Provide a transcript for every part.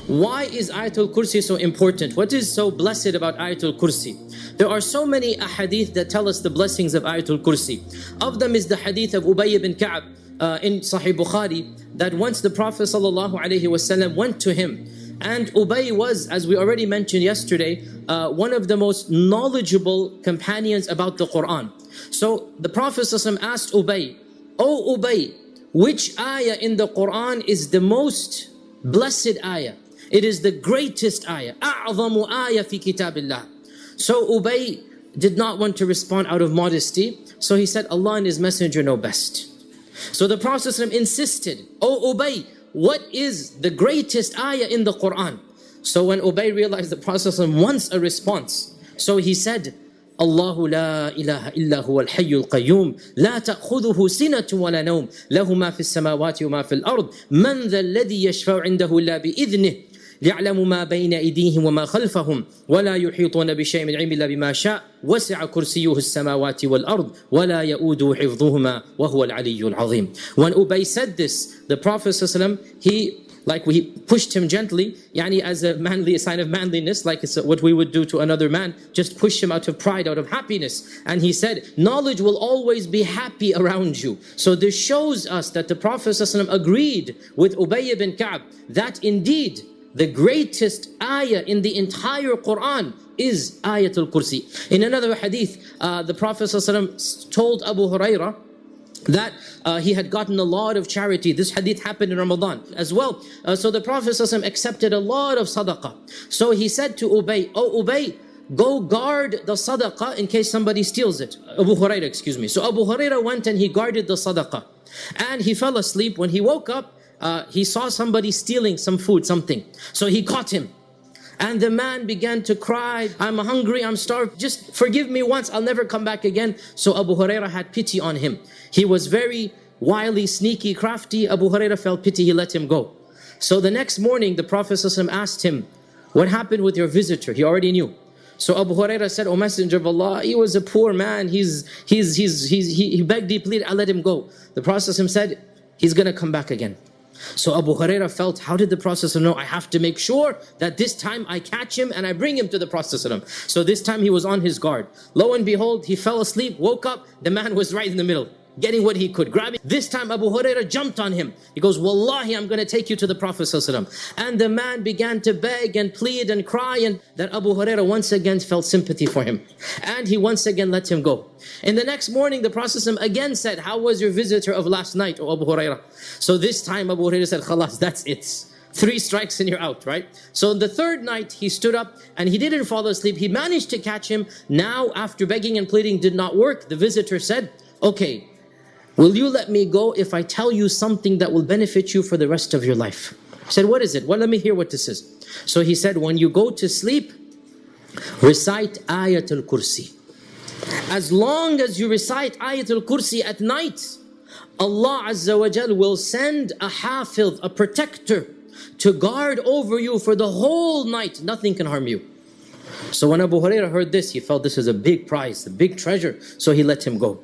Why is Ayatul Kursi so important? What is so blessed about Ayatul Kursi? There are so many ahadith that tell us the blessings of Ayatul Kursi. Of them is the hadith of Ubay ibn Ka'b in Sahih Bukhari, that once the Prophet ﷺ went to him, and Ubay was, as we already mentioned yesterday, one of the most knowledgeable companions about the Quran. So the Prophet ﷺ asked Ubay, "O Ubay, which ayah in the Quran is the most blessed ayah? It is the greatest ayah. أعظم آية في كتاب الله." So Ubay did not want to respond out of modesty. So he said, "Allah and His Messenger know best." So the Prophet ﷺ insisted, "O Ubay, what is the greatest ayah in the Quran?" So when Ubay realized the Prophet ﷺ wants a response, so he said, "Allahu la ilaha illa huwa al-hayyul qayyum, la ta'khudhuhu sinatun wa la nawm, lahu ma fi as-samawati wa ma fi al-ard, man dha alladhi yashfa'u 'indahu illa bi idhnihi, يعلم ما بين أيديهم وما خلفهم ولا يحيطون بشيء من علم إلا بما شاء وسع كرسيه السماوات والأرض ولا يؤوده حفظهما وهو العلي العظيم." When Ubay said this, the Prophet ﷺ, he pushed him gently, yani as a sign of manliness, like it's what we would do to another man, just push him out of pride, out of happiness. And he said, knowledge will always be happy around you. So this shows us that the Prophet ﷺ agreed with Ubay ibn Ka'b that indeed the greatest ayah in the entire Quran is Ayatul Kursi. In another hadith, the Prophet ﷺ told Abu Hurairah that he had gotten a lot of charity. This hadith happened in Ramadan as well. So the Prophet ﷺ accepted a lot of sadaqah. So he said to Ubay, "Oh Ubay, go guard the sadaqah in case somebody steals it." Abu Hurairah, excuse me. So Abu Hurairah went and he guarded the sadaqah. And he fell asleep. When he woke up, he saw somebody stealing some food, something. So he caught him. And the man began to cry, "I'm hungry, I'm starved, just forgive me once, I'll never come back again." So Abu Hurairah had pity on him. He was very wily, sneaky, crafty. Abu Hurairah felt pity, he let him go. So the next morning, the Prophet ﷺ asked him, "What happened with your visitor?" He already knew. So Abu Hurairah said, "O Messenger of Allah, he was a poor man, he begged, he pleaded, I let him go." The Prophet ﷺ said, "He's gonna come back again." So Abu Hurairah felt, how did the Prophet know? I have to make sure that this time I catch him and I bring him to the Prophet. So this time he was on his guard. Lo and behold, he fell asleep, woke up, the man was right in the middle, getting what he could, grabbing. This time Abu Hurairah jumped on him. He goes, "Wallahi, I'm going to take you to the Prophet ﷺ." And the man began to beg and plead and cry, and that Abu Hurairah once again felt sympathy for him. And he once again let him go. In the next morning, the Prophet ﷺ again said, "How was your visitor of last night, O Abu Hurairah?" So this time Abu Hurairah said, "Khalas, that's it. 3 strikes and you're out," right? So the third night he stood up and he didn't fall asleep. He managed to catch him. Now after begging and pleading did not work, the visitor said, "Okay, will you let me go if I tell you something that will benefit you for the rest of your life?" He said, "What is it?" "Well, let me hear what this is." So he said, "When you go to sleep, recite Ayatul Kursi. As long as you recite Ayatul Kursi at night, Allah Azza wa Jal will send a hafiz, a protector, to guard over you for the whole night. Nothing can harm you." So when Abu Hurairah heard this, he felt this is a big prize, a big treasure. So he let him go.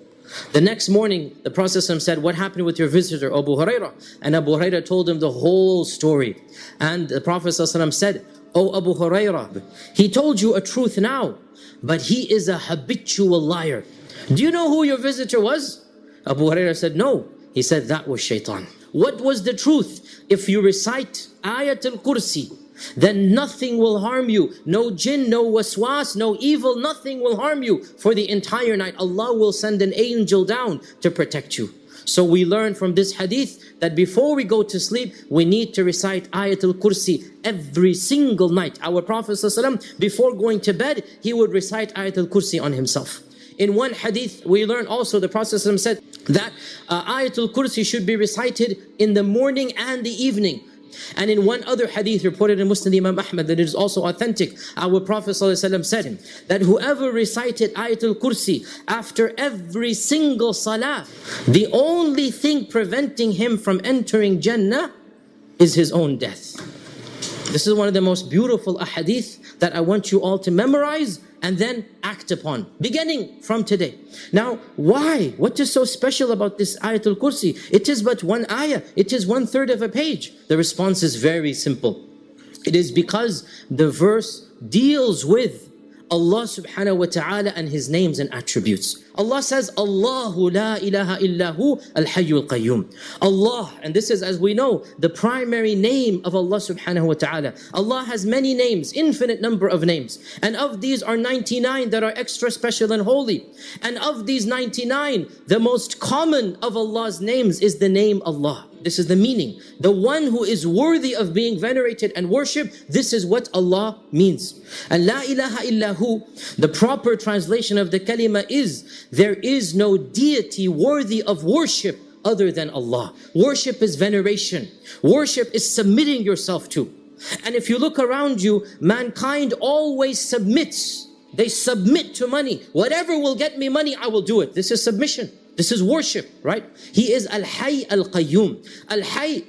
The next morning, the Prophet ﷺ said, "What happened with your visitor, Abu Hurairah?" And Abu Hurairah told him the whole story. And the Prophet ﷺ said, "O Abu Hurairah, he told you a truth now, but he is a habitual liar. Do you know who your visitor was?" Abu Hurairah said, "No." He said, "That was shaitan." What was the truth? If you recite Ayatul Kursi, then nothing will harm you. No jinn, no waswas, no evil, nothing will harm you for the entire night. Allah will send an angel down to protect you. So we learn from this hadith that before we go to sleep, we need to recite Ayatul Kursi every single night. Our Prophet ﷺ, before going to bed, he would recite Ayatul Kursi on himself. In one hadith, we learn also the Prophet ﷺ said that Ayatul Kursi should be recited in the morning and the evening. And in one other hadith reported in Muslim Imam Ahmad that it is also authentic, our Prophet ﷺ said that whoever recited Ayatul Kursi after every single salah, the only thing preventing him from entering Jannah is his own death. This is one of the most beautiful ahadith that I want you all to memorize and then act upon, beginning from today. Now, why? What is so special about this Ayatul Kursi? It is but one ayah. It is 1/3 of a page. The response is very simple. It is because the verse deals with Allah subhanahu wa ta'ala and His names and attributes. Allah says, Allahu la ilaha illahu al-hayyul qayyum. Allah, and this is, as we know, the primary name of Allah subhanahu wa ta'ala. Allah has many names, infinite number of names. And of these are 99 that are extra special and holy. And of these 99, the most common of Allah's names is the name Allah. This is the meaning. The one who is worthy of being venerated and worshipped, this is what Allah means. And la ilaha illahu, the proper translation of the kalima is, there is no deity worthy of worship other than Allah. Worship is veneration. Worship is submitting yourself to. And if you look around you, mankind always submits. They submit to money. Whatever will get me money, I will do it. This is submission. This is worship, right? He is Al-Hayy Al-Qayyum. Al-Hayy,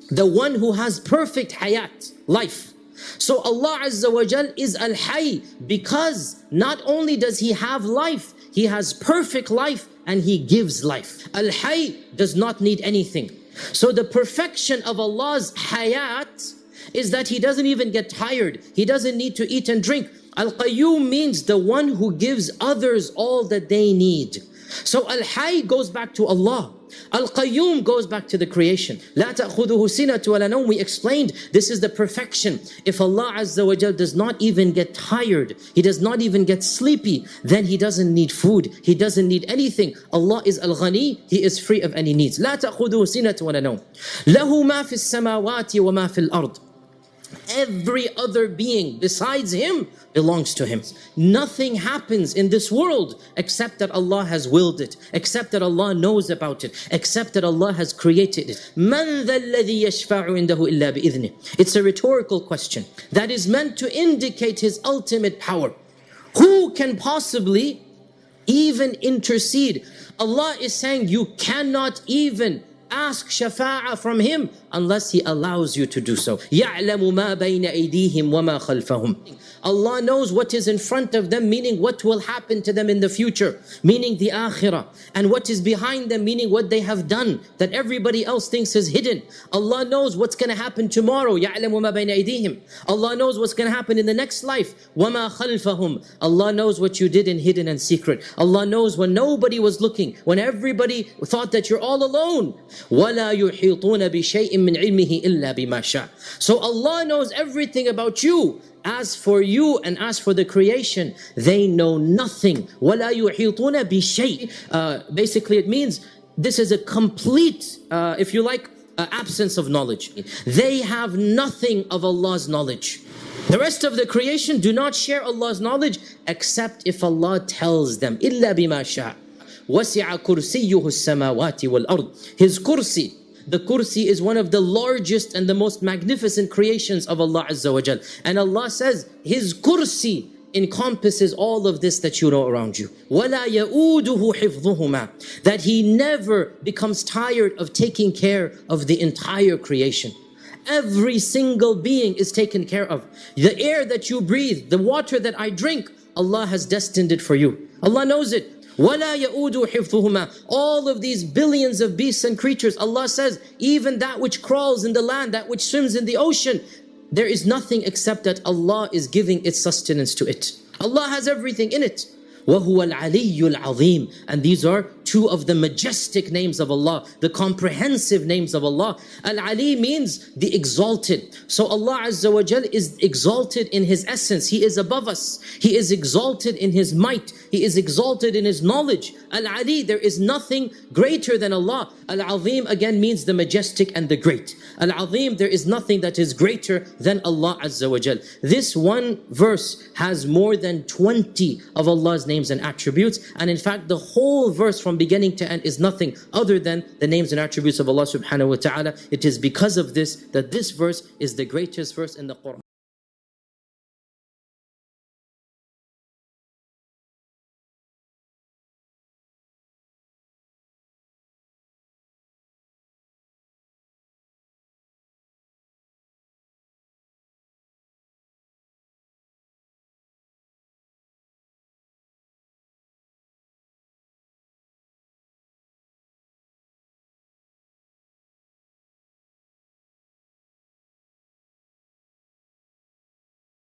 the one who has perfect hayat, life. So Allah Azza wa Jal is Al-Hayy because not only does He have life, He has perfect life and He gives life. Al-Hayy does not need anything. So the perfection of Allah's hayat is that He doesn't even get tired. He doesn't need to eat and drink. Al-Qayyum means the one who gives others all that they need. So Al-Hayy goes back to Allah. Al-Qayyum goes back to the creation. لا تأخذه سنة ولا نوم. We explained this is the perfection. If Allah Azza wa Jal does not even get tired, He does not even get sleepy, then He doesn't need food. He doesn't need anything. Allah is Al-Ghani. He is free of any needs. لا تأخذه سنة ولا نوم. له ما في السماوات وما في الأرض. Every other being besides Him belongs to Him. Nothing happens in this world except that Allah has willed it, except that Allah knows about it, except that Allah has created it. مَنْ ذَا الَّذِي يَشْفَعُ عِنْدَهُ إِلَّا بِإِذْنِهِ. It's a rhetorical question that is meant to indicate His ultimate power. Who can possibly even intercede? Allah is saying you cannot even ask shafa'ah from Him unless He allows you to do so. يَعْلَمُ مَا بَيْنَ أَيْدِيهِمْ وَمَا خَلْفَهُمْ. Allah knows what is in front of them, meaning what will happen to them in the future, meaning the akhirah. And what is behind them, meaning what they have done, that everybody else thinks is hidden. Allah knows what's going to happen tomorrow. يَعْلَمُ مَا بَيْنَ أَيْدِيهِمْ. Allah knows what's going to happen in the next life. وَمَا خَلْفَهُمْ. Allah knows what you did in hidden and secret. Allah knows when nobody was looking, when everybody thought that you're all alone. وَلَا يُحِيطُونَ بِشَيْءٍ مِّنْ عِلْمِهِ إِلَّا بِمَا شَاءَ. So Allah knows everything about you. As for you and as for the creation, they know nothing. وَلَا يُحِيطُونَ بِشَيْءٍ. Basically it means this is a complete, if you like, absence of knowledge. They have nothing of Allah's knowledge. The rest of the creation do not share Allah's knowledge except if Allah tells them. إِلَّا بِمَا شَاءَ. وَسِعَ كُرْسِيُّهُ السَّمَاوَاتِ وَالْأَرْضِ. His kursi. The kursi is one of the largest and the most magnificent creations of Allah Azza wa Jal. And Allah says His kursi encompasses all of this that you know around you. وَلَا يَؤُودُهُ حِفْظُهُمَا. That He never becomes tired of taking care of the entire creation. Every single being is taken care of. The air that you breathe, the water that I drink, Allah has destined it for you. Allah knows it. وَلَا يَؤُودُ حِفْظُهُمَا. All of these billions of beasts and creatures, Allah says, even that which crawls in the land, that which swims in the ocean, there is nothing except that Allah is giving its sustenance to it. Allah has everything in it. وَهُوَ الْعَلِيُّ الْعَظِيمُ. And these are two of the majestic names of Allah, the comprehensive names of Allah. Al-Ali means the exalted. So Allah Azza wa Jal is exalted in His essence. He is above us. He is exalted in His might. He is exalted in His knowledge. Al-Ali, there is nothing greater than Allah. Al-Azim again means the majestic and the great. Al-Azim, there is nothing that is greater than Allah Azza wa Jal. This one verse has more than 20 of Allah's names and attributes. And in fact, the whole verse from beginning to end is nothing other than the names and attributes of Allah subhanahu wa ta'ala. It is because of this that this verse is the greatest verse in the Quran.